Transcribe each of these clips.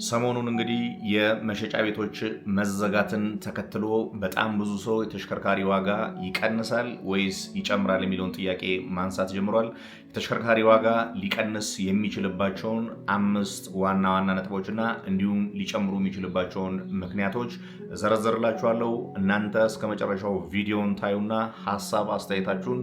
ሰሞኑን እንግዲህ የመሸጫ ቤቶች መዘጋትን ተከትሎ በጣም ብዙ ሰው የተሽከርካሪ ዋጋ ይቀንሳል ወይስ ይጨምራል የሚለውን ጥያቄ ማንሳት ጀምሯል። የተሽከርካሪ ዋጋ ሊቀንስ የሚችልባቸውን 5 ዋና ዋና ነጥቦችና እንዲሁም ሊጨምሩ የሚችልባቸውን ምክንያቶች ዘረዘርላችኋለሁ። እናንተ እስከ መጨረሻው ቪዲዮን ታዩና ሐሳብ አስተያየታችሁን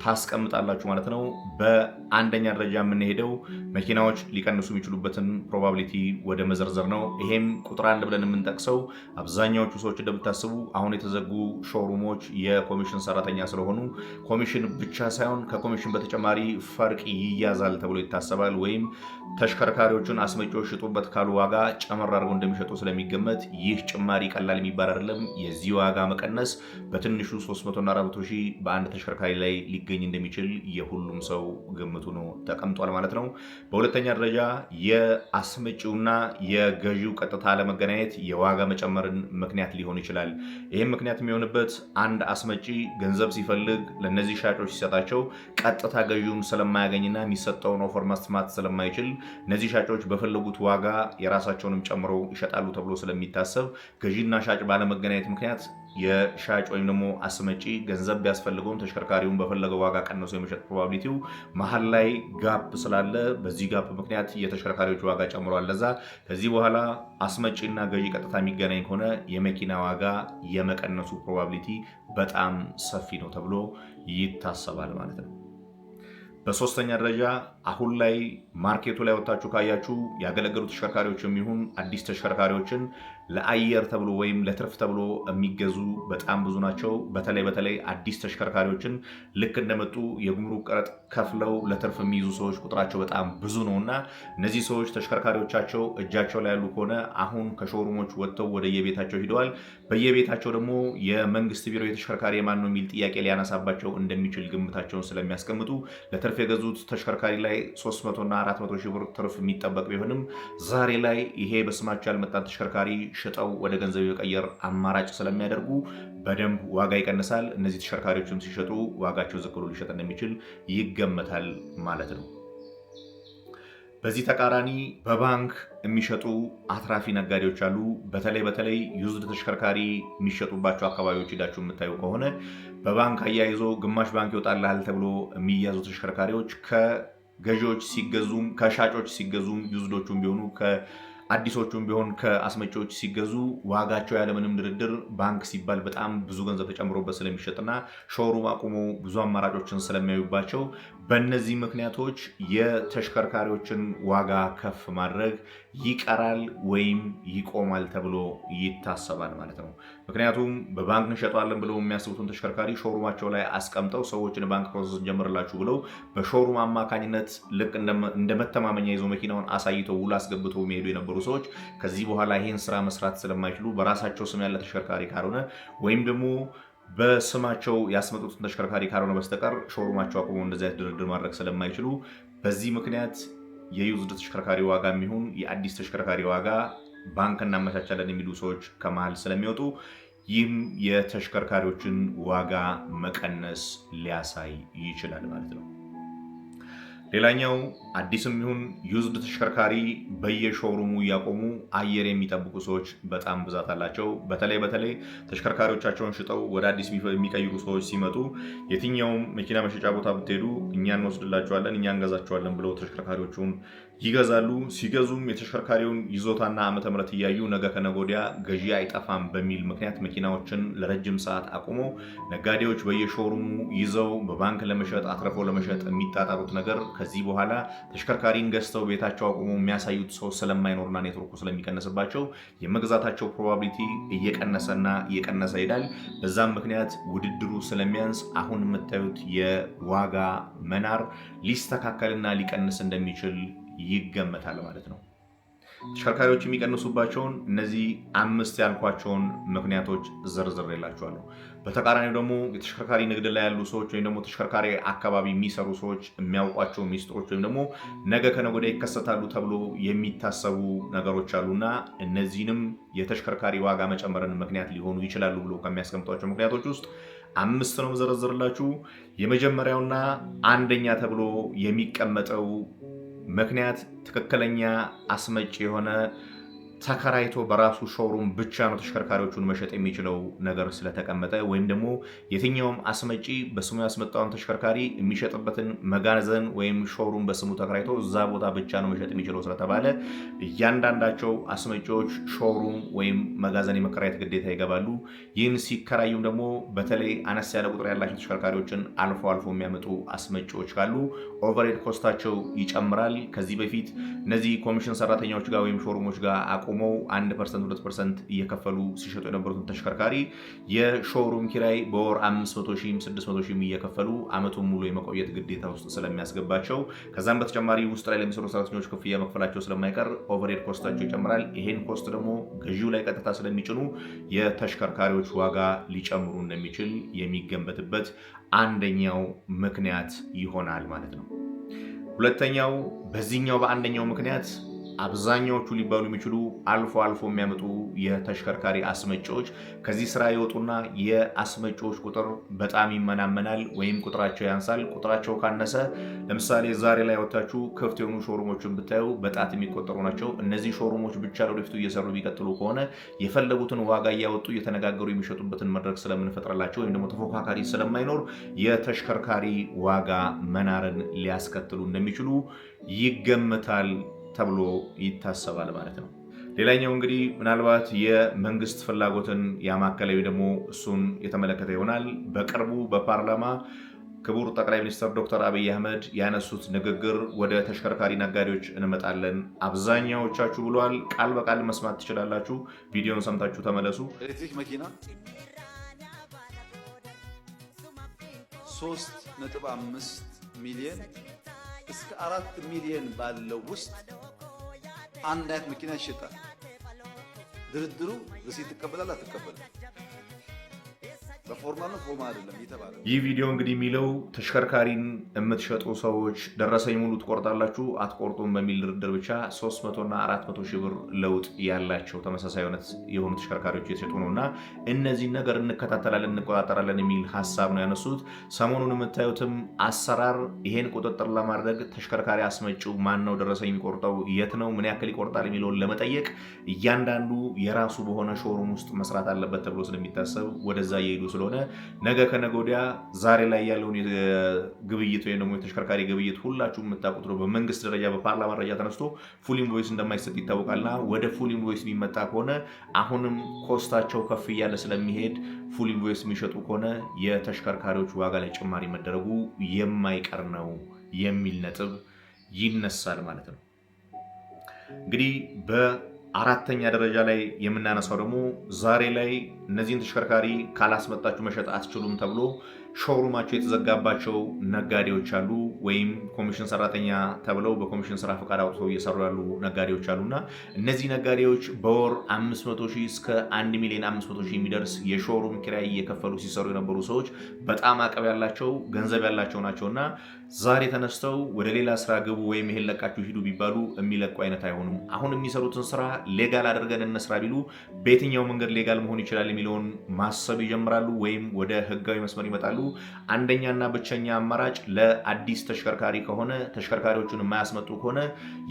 ታስቀምጣላችሁ ማለት ነው። በአንደኛ ደረጃ የምንሄደው መኪናዎች ሊቀንሱ የሚችሉበትን ፕሮባቢሊቲ ወደ መዘርዘር ነው። ይሄም ቁጥር 1 ብለን የምንጠቅሰው አብዛኛዎቹ ሰዎች እንደምታስቡ አሁን የተዘጉ ሾሩሞች የኮሚሽን ሰራተኛ ስለሆኑ ኮሚሽን ብቻ ሳይሆን ከኮሚሽን በተጨማሪ ፈርቅ ይያዛል ተብሎ ይታሰባል። ወይም ተሽከርካሪዎችን አስመጪዎች ሽጡበት ካሉ ዋጋ ጨመር አድርገው እንደሚሸጡ ስለሚገመት ይህ ጭማሪ ቀላል የሚባል አይደለም። የዚህ ዋጋ መቀነስ በትንሹ 300 እና 400 ሺህ በአንድ ተሽከርካሪ ላይ ሊገኝ እንደሚችል የሁሉም ሰው ግምቱ ነው ተቀምጧል ማለት ነው። በሁለተኛ ደረጃ የአስመጪውና የገዢው ቀጥታ አለመገናኘት የዋጋ መጨመርን ምክንያት ሊሆን ይችላል። ይህም ምክንያት የሚሆንበት አንድ አስመጪ ገንዘብ ሲፈልግ ለነዚህ ሻጮች ሲሰጣቸው ቀጥታ ገዢውን ስለማያገኝና የሚሰጠውን ኦፈር መስማት ስለማይችል እነዚህ ሻጮች በፈለጉት ዋጋ የራሳቸውንም ጨምረው ይሸጣሉ ተብሎ ስለሚታሰብ ገዢና ሻጭ ባለመገናኘት ምክንያት የሻጭ ወይም ደግሞ አስመጪ ገንዘብ ቢያስፈልገውም ተሽከርካሪውን በፈለገው ዋጋ ቀንሶ የመሸጥ ፕሮባቢሊቲው መሀል ላይ ጋፕ ስላለ በዚህ ጋፕ ምክንያት የተሽከርካሪዎች ዋጋ ጨምሯል። ለዛ ከዚህ በኋላ አስመጪና ገዢ ቀጥታ የሚገናኝ ከሆነ የመኪና ዋጋ የመቀነሱ ፕሮባቢሊቲ በጣም ሰፊ ነው ተብሎ ይታሰባል ማለት ነው። በሶስተኛ ደረጃ አሁን ላይ ማርኬቱ ላይ ወጣችሁ ካያችሁ ያገለገሉ ተሽከርካሪዎች የሚሆን አዲስ ተሽከርካሪዎችን ለአየር ተብሎ ወይም ለትርፍ ተብሎ የሚገዙ በጣም ብዙ ናቸው። በተለይ አዲስ ተሽከርካሪዎችን ልክ እንደመጡ የጉምሩክ ቀረጥ ከፍለው ለትርፍ የሚይዙ ሰዎች ቁጥራቸው በጣም ብዙ ነውና እነዚህ ሰዎች ተሽከርካሪዎቻቸው እጃቸው ላይ ያሉ ከሆነ አሁን ከሾሩሞች ወጥተው ወደ የቤታቸው ሂደዋል። በየቤታቸው ደግሞ የመንግስት ቢሮ የተሽከርካሪ ማን ነው የሚል ጥያቄ ሊያነሳባቸው እንደሚችል ግምታቸውን ስለሚያስቀምጡ ለትርፍ የገዙት ተሽከርካሪ ላይ 300 እና 400 ሺህ ብር ትርፍ የሚጠበቅ ቢሆንም ዛሬ ላይ ይሄ በስማቸው ያልመጣን ተሽከርካሪ ሽጠው ወደ ገንዘብ የቀየር አማራጭ ስለሚያደርጉ በደንብ ዋጋ ይቀንሳል። እነዚህ ተሽከርካሪዎችም ሲሸጡ ዋጋቸው ዝቅ ብሎ ሊሸጥ እንደሚችል ይገመታል ማለት ነው። በዚህ ተቃራኒ በባንክ የሚሸጡ አትራፊ ነጋዴዎች አሉ። በተለይ ዩዝድ ተሽከርካሪ የሚሸጡባቸው አካባቢዎች ሄዳችሁ የምታዩ ከሆነ በባንክ አያይዞ ግማሽ ባንክ ይወጣልሃል ተብሎ የሚያዙ ተሽከርካሪዎች ከገዢዎች ሲገዙም ከሻጮች ሲገዙም ዩዝዶቹም ቢሆኑ አዲሶቹም ቢሆን ከአስመጪዎች ሲገዙ ዋጋቸው ያለምንም ድርድር ባንክ ሲባል በጣም ብዙ ገንዘብ ተጨምሮበት ስለሚሸጥና ሾሩም አቁሞ ብዙ አማራጮችን ስለሚያዩባቸው በእነዚህ ምክንያቶች የተሽከርካሪዎችን ዋጋ ከፍ ማድረግ ይቀራል ወይም ይቆማል ተብሎ ይታሰባል ማለት ነው። ምክንያቱም በባንክ እንሸጠዋለን ብለው የሚያስቡትን ተሽከርካሪ ሾሩማቸው ላይ አስቀምጠው ሰዎችን ባንክ ፕሮሰስ እንጀምርላችሁ ብለው በሾሩም አማካኝነት ልክ እንደ መተማመኛ ይዘው መኪናውን አሳይተው ውል አስገብተው የሚሄዱ የነበሩ ሰዎች ከዚህ በኋላ ይሄን ስራ መስራት ስለማይችሉ በራሳቸው ስም ያለ ተሽከርካሪ ካልሆነ ወይም ደግሞ በስማቸው ያስመጡትን ተሽከርካሪ ካልሆነ በስተቀር ሾሩማቸው አቁመው እንደዚህ ድርድር ማድረግ ስለማይችሉ በዚህ ምክንያት የዩዝድ ተሽከርካሪ ዋጋ የሚሆን የአዲስ ተሽከርካሪ ዋጋ ባንክ እናመቻቻለን የሚሉ ሰዎች ከመሃል ስለሚወጡ ይህም የተሽከርካሪዎችን ዋጋ መቀነስ ሊያሳይ ይችላል ማለት ነው። ሌላኛው አዲስም ይሁን ዩዝድ ተሽከርካሪ በየሾሩሙ እያቆሙ አየር የሚጠብቁ ሰዎች በጣም ብዛት አላቸው። በተለይ ተሽከርካሪዎቻቸውን ሽጠው ወደ አዲስ የሚቀይሩ ሰዎች ሲመጡ የትኛውም መኪና መሸጫ ቦታ ብትሄዱ እኛ እንወስድላቸዋለን፣ እኛ እንገዛቸዋለን ብለው ተሽከርካሪዎቹን ይገዛሉ። ሲገዙም የተሽከርካሪውን ይዞታና ዓመተ ምህረት እያዩ ነገ ከነገ ወዲያ ገዢ አይጠፋም በሚል ምክንያት መኪናዎችን ለረጅም ሰዓት አቁሞ ነጋዴዎች በየሾሩሙ ይዘው በባንክ ለመሸጥ አትርፈው ለመሸጥ የሚጣጣሩት ነገር ከዚህ በኋላ ተሽከርካሪን ገዝተው ቤታቸው አቁሞ የሚያሳዩት ሰው ስለማይኖርና ኔትወርኩ ስለሚቀነስባቸው የመግዛታቸው ፕሮባቢሊቲ እየቀነሰና እየቀነሰ ይሄዳል። በዛም ምክንያት ውድድሩ ስለሚያንስ አሁን የምታዩት የዋጋ መናር ሊስተካከልና ሊቀንስ እንደሚችል ይገመታል ማለት ነው። ተሽከርካሪዎች የሚቀንሱባቸውን እነዚህ 5 ያልኳቸውን ምክንያቶች ዘርዝሬላችኋለሁ። በተቃራኒው ደግሞ የተሽከርካሪ ንግድ ላይ ያሉ ሰዎች ወይም ደግሞ ተሽከርካሪ አካባቢ የሚሰሩ ሰዎች የሚያውቋቸው ሚስጥሮች ወይም ደግሞ ነገ ከነገ ወዲያ ይከሰታሉ ተብሎ የሚታሰቡ ነገሮች አሉና እነዚህንም የተሽከርካሪ ዋጋ መጨመርን ምክንያት ሊሆኑ ይችላሉ ብሎ ከሚያስቀምጧቸው ምክንያቶች ውስጥ 5 ነው ዘረዝርላችሁ። የመጀመሪያውና አንደኛ ተብሎ የሚቀመጠው ምክንያት ትክክለኛ አስመጪ የሆነ ተከራይቶ በራሱ ሾሩም ብቻ ነው ተሽከርካሪዎቹን መሸጥ የሚችለው ነገር ስለተቀመጠ ወይም ደግሞ የትኛውም አስመጪ በስሙ ያስመጣውን ተሽከርካሪ የሚሸጥበትን መጋዘን ወይም ሾሩም በስሙ ተከራይቶ እዛ ቦታ ብቻ ነው መሸጥ የሚችለው ስለተባለ እያንዳንዳቸው አስመጪዎች ሾሩም ወይም መጋዘን የመከራየት ግዴታ ይገባሉ። ይህን ሲከራዩም ደግሞ በተለይ አነስ ያለ ቁጥር ያላቸው ተሽከርካሪዎችን አልፎ አልፎ የሚያመጡ አስመጪዎች ካሉ ኦቨርሄድ ኮስታቸው ይጨምራል። ከዚህ በፊት እነዚህ ኮሚሽን ሰራተኞች ጋር ወይም ሾሩሞች ጋር አቁመው 1% 2% እየከፈሉ ሲሸጡ የነበሩትን ተሽከርካሪ የሾሩም ኪራይ በወር 500,000 600,000 እየከፈሉ አመቱን ሙሉ የመቆየት ግዴታ ውስጥ ስለሚያስገባቸው ከዛም በተጨማሪ ውስጥ ላይ ለሚሰሩ ሰራተኞች ክፍያ መክፈላቸው ስለማይቀር ኦቨርሄድ ኮስታቸው ይጨምራል። ይሄን ኮስት ደግሞ ገዢው ላይ ቀጥታ ስለሚጭኑ የተሽከርካሪዎች ዋጋ ሊጨምሩ እንደሚችል የሚገመትበት አንደኛው ምክንያት ይሆናል ማለት ነው። ሁለተኛው በዚህኛው በአንደኛው ምክንያት አብዛኛዎቹ ሊባሉ የሚችሉ አልፎ አልፎ የሚያመጡ የተሽከርካሪ አስመጪዎች ከዚህ ስራ ይወጡና የአስመጪዎች ቁጥር በጣም ይመናመናል ወይም ቁጥራቸው ያንሳል። ቁጥራቸው ካነሰ ለምሳሌ ዛሬ ላይ ወጣችሁ ክፍት የሆኑ ሾሩሞችን ብታዩ በጣት የሚቆጠሩ ናቸው። እነዚህ ሾሩሞች ብቻ ለወደፊቱ እየሰሩ ቢቀጥሉ ከሆነ የፈለጉትን ዋጋ እያወጡ እየተነጋገሩ የሚሸጡበትን መድረክ ስለምንፈጥርላቸው ወይም ደግሞ ተፎካካሪ ስለማይኖር የተሽከርካሪ ዋጋ መናርን ሊያስከትሉ እንደሚችሉ ይገምታል ተብሎ ይታሰባል ማለት ነው። ሌላኛው እንግዲህ ምናልባት የመንግስት ፍላጎትን ያማከለ ደግሞ እሱን የተመለከተ ይሆናል። በቅርቡ በፓርላማ ክቡር ጠቅላይ ሚኒስትር ዶክተር አብይ አህመድ ያነሱት ንግግር ወደ ተሽከርካሪ ነጋዴዎች እንመጣለን አብዛኛዎቻችሁ ብሏል። ቃል በቃል መስማት ትችላላችሁ። ቪዲዮን ሰምታችሁ ተመለሱ። ኤሌክትሪክ መኪና 3.5 ሚሊዮን እስከ 4 ሚሊዮን ባለው ውስጥ አንድ አይነት መኪና ይሸጣል። ድርድሩ ሪሲት ትቀበላለህ አትቀበልም? በፎርማል ነው ፎርማል አይደለም እየተባለ ይህ ቪዲዮ እንግዲህ የሚለው ተሽከርካሪን የምትሸጡ ሰዎች ደረሰኝ ሙሉ ትቆርጣላችሁ አትቆርጡም በሚል ድርድር ብቻ 300 እና 400 ሺህ ብር ለውጥ ያላቸው ተመሳሳይ የሆኑ ተሽከርካሪዎች እየተሸጡ ነውና እነዚህ ነገር እንከታተላለን እንቆጣጠራለን የሚል ሐሳብ ነው ያነሱት። ሰሞኑን የምታዩትም አሰራር ይሄን ቁጥጥር ለማድረግ ተሽከርካሪ አስመጪው ማን ነው ደረሰኝ የሚቆርጠው የት ነው ምን ያክል ይቆርጣል የሚለውን ለመጠየቅ እያንዳንዱ የራሱ በሆነ ሾሩም ውስጥ መስራት አለበት ተብሎ ስለሚታሰብ ወደዛ እየሄዱ ስለሆነ ነገ ከነገ ወዲያ ዛሬ ላይ ያለውን ግብይት ወይም ደግሞ የተሽከርካሪ ግብይት ሁላችሁም የምታውቁት ነው። በመንግስት ደረጃ በፓርላማ ደረጃ ተነስቶ ፉል ኢንቮይስ እንደማይሰጥ ይታወቃልና ወደ ፉል ኢንቮይስ የሚመጣ ከሆነ አሁንም ኮስታቸው ከፍ እያለ ስለሚሄድ ፉል ኢንቮይስ የሚሸጡ ከሆነ የተሽከርካሪዎች ዋጋ ላይ ጭማሪ መደረጉ የማይቀር ነው የሚል ነጥብ ይነሳል ማለት ነው። እንግዲህ አራተኛ ደረጃ ላይ የምናነሳው ደግሞ ዛሬ ላይ እነዚህን ተሽከርካሪ ካላስመጣችሁ መሸጥ አትችሉም ተብሎ ሾሩማቸው የተዘጋባቸው ነጋዴዎች አሉ፣ ወይም ኮሚሽን ሰራተኛ ተብለው በኮሚሽን ስራ ፈቃድ አውጥተው እየሰሩ ያሉ ነጋዴዎች አሉና እነዚህ ነጋዴዎች በወር 500,000 እስከ 1,500,000 የሚደርስ የሾሩም ኪራይ እየከፈሉ ሲሰሩ የነበሩ ሰዎች በጣም አቅም ያላቸው ገንዘብ ያላቸው ናቸውና ዛሬ ተነስተው ወደ ሌላ ስራ ግቡ ወይም ይሄን ለቃችሁ ሂዱ ቢባሉ የሚለቁ አይነት አይሆኑም። አሁን የሚሰሩትን ስራ ሌጋል አድርገን እንስራ ቢሉ በየትኛው መንገድ ሌጋል መሆን ይችላል የሚለውን ማሰብ ይጀምራሉ፣ ወይም ወደ ህጋዊ መስመር ይመጣሉ። አንደኛና ብቸኛ አማራጭ ለአዲስ ተሽከርካሪ ከሆነ ተሽከርካሪዎቹን የማያስመጡ ከሆነ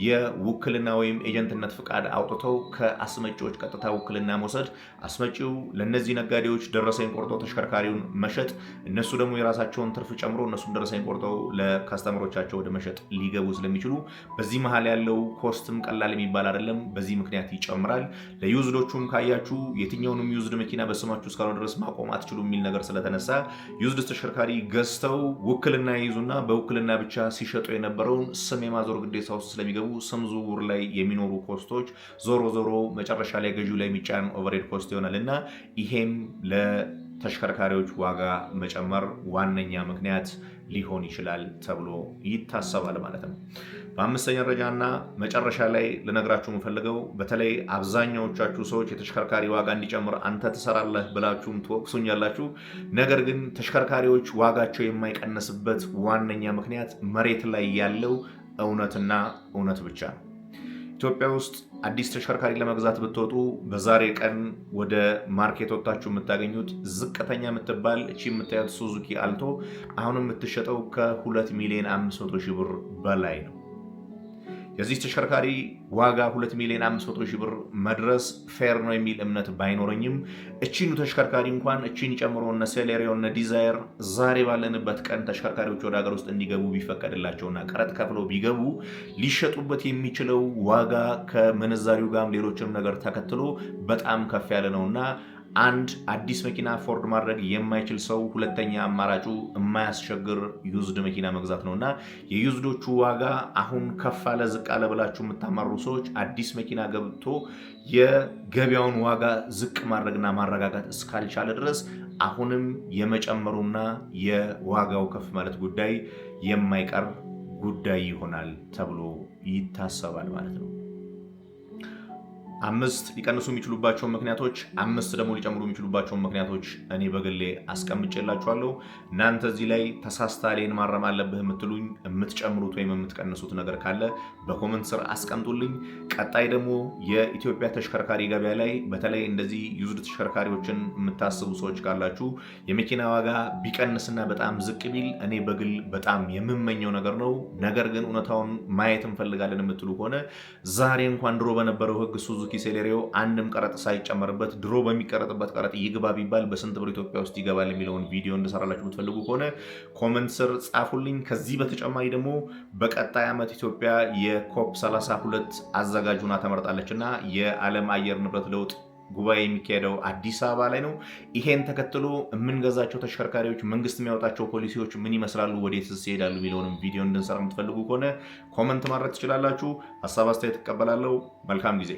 የውክልና ወይም ኤጀንትነት ፍቃድ አውጥተው ከአስመጪዎች ቀጥታ ውክልና መውሰድ፣ አስመጪው ለነዚህ ነጋዴዎች ደረሰኝ ቆርጠው ተሽከርካሪውን መሸጥ፣ እነሱ ደግሞ የራሳቸውን ትርፍ ጨምሮ እነሱም ደረሰኝ ቆርጠው ለካስተመሮቻቸው ወደ መሸጥ ሊገቡ ስለሚችሉ በዚህ መሃል ያለው ኮስትም ቀላል የሚባል አይደለም። በዚህ ምክንያት ይጨምራል። ለዩዝዶቹም ካያችሁ የትኛውንም ዩዝድ መኪና በስማችሁ እስካሁን ድረስ ማቆም አትችሉ የሚል ነገር ስለተነሳ ዩዝድ ተሽከርካሪ ገዝተው ውክልና ይይዙና በውክልና ብቻ ሲሸጡ የነበረውን ስም የማዞር ግዴታ ውስጥ ስለሚገቡ ስም ዝውውር ላይ የሚኖሩ ኮስቶች ዞሮ ዞሮ መጨረሻ ላይ ገዢው ላይ የሚጫን ኦቨርሄድ ኮስት ይሆናልና ይሄም ለተሽከርካሪዎች ዋጋ መጨመር ዋነኛ ምክንያት ሊሆን ይችላል ተብሎ ይታሰባል ማለት ነው። በአምስተኛ ደረጃና መጨረሻ ላይ ልነግራችሁ የምፈልገው በተለይ አብዛኛዎቻችሁ ሰዎች የተሽከርካሪ ዋጋ እንዲጨምር አንተ ትሰራለህ ብላችሁም ትወቅሱኛላችሁ። ነገር ግን ተሽከርካሪዎች ዋጋቸው የማይቀንስበት ዋነኛ ምክንያት መሬት ላይ ያለው እውነትና እውነት ብቻ ነው። ኢትዮጵያ ውስጥ አዲስ ተሽከርካሪ ለመግዛት ብትወጡ በዛሬ ቀን ወደ ማርኬት ወጣችሁ የምታገኙት ዝቅተኛ የምትባል እቺ የምታዩት ሱዙኪ አልቶ አሁን የምትሸጠው ከ2,500,000 ብር በላይ ነው። የዚህ ተሽከርካሪ ዋጋ 2,500,000 ብር መድረስ ፌር ነው የሚል እምነት ባይኖረኝም እቺኑ ተሽከርካሪ እንኳን እቺን ጨምሮ እነ ሴሌሪዮ እነ ዲዛየር ዛሬ ባለንበት ቀን ተሽከርካሪዎች ወደ ሀገር ውስጥ እንዲገቡ ቢፈቀድላቸውና ቀረጥ ከፍለው ቢገቡ ሊሸጡበት የሚችለው ዋጋ ከምንዛሪው ጋር ሌሎችንም ነገር ተከትሎ በጣም ከፍ ያለ ነውና አንድ አዲስ መኪና አፎርድ ማድረግ የማይችል ሰው ሁለተኛ አማራጩ የማያስቸግር ዩዝድ መኪና መግዛት ነውና የዩዝዶቹ ዋጋ አሁን ከፍ አለ ዝቅ አለ ብላችሁ የምታማሩ ሰዎች አዲስ መኪና ገብቶ የገበያውን ዋጋ ዝቅ ማድረግና ማረጋጋት እስካልቻለ ድረስ አሁንም የመጨመሩና የዋጋው ከፍ ማለት ጉዳይ የማይቀር ጉዳይ ይሆናል ተብሎ ይታሰባል ማለት ነው። 5 ሊቀንሱ የሚችሉባቸው ምክንያቶች፣ 5 ደግሞ ሊጨምሩ የሚችሉባቸው ምክንያቶች እኔ በግሌ አስቀምጬላችኋለሁ። እናንተ እዚህ ላይ ተሳስታሌን ማረም አለብህ የምትሉኝ የምትጨምሩት ወይም የምትቀንሱት ነገር ካለ በኮመንት ስር አስቀምጡልኝ። ቀጣይ ደግሞ የኢትዮጵያ ተሽከርካሪ ገበያ ላይ በተለይ እንደዚህ ዩዝድ ተሽከርካሪዎችን የምታስቡ ሰዎች ካላችሁ የመኪና ዋጋ ቢቀንስና በጣም ዝቅ ቢል እኔ በግል በጣም የምመኘው ነገር ነው። ነገር ግን እውነታውን ማየት እንፈልጋለን የምትሉ ከሆነ ዛሬ እንኳን ድሮ በነበረው ህግ ሱዙኪ ሴሌሪዮ አንድም ቀረጥ ሳይጨመርበት ድሮ በሚቀረጥበት ቀረጥ ይግባ ቢባል በስንት ብር ኢትዮጵያ ውስጥ ይገባል የሚለውን ቪዲዮ እንድሰራላችሁ የምትፈልጉ ከሆነ ኮመንት ስር ጻፉልኝ። ከዚህ በተጨማሪ ደግሞ በቀጣይ ዓመት ኢትዮጵያ የኮፕ 32 አዘጋጅ ሆና ተመርጣለችና የዓለም አየር ንብረት ለውጥ ጉባኤ የሚካሄደው አዲስ አበባ ላይ ነው። ይሄን ተከትሎ የምንገዛቸው ተሽከርካሪዎች መንግስት የሚያወጣቸው ፖሊሲዎች ምን ይመስላሉ፣ ወዴትስ ይሄዳሉ የሚለውንም ቪዲዮ እንድንሰራ የምትፈልጉ ከሆነ ኮመንት ማድረግ ትችላላችሁ። ሀሳብ አስተያየት እቀበላለሁ። መልካም ጊዜ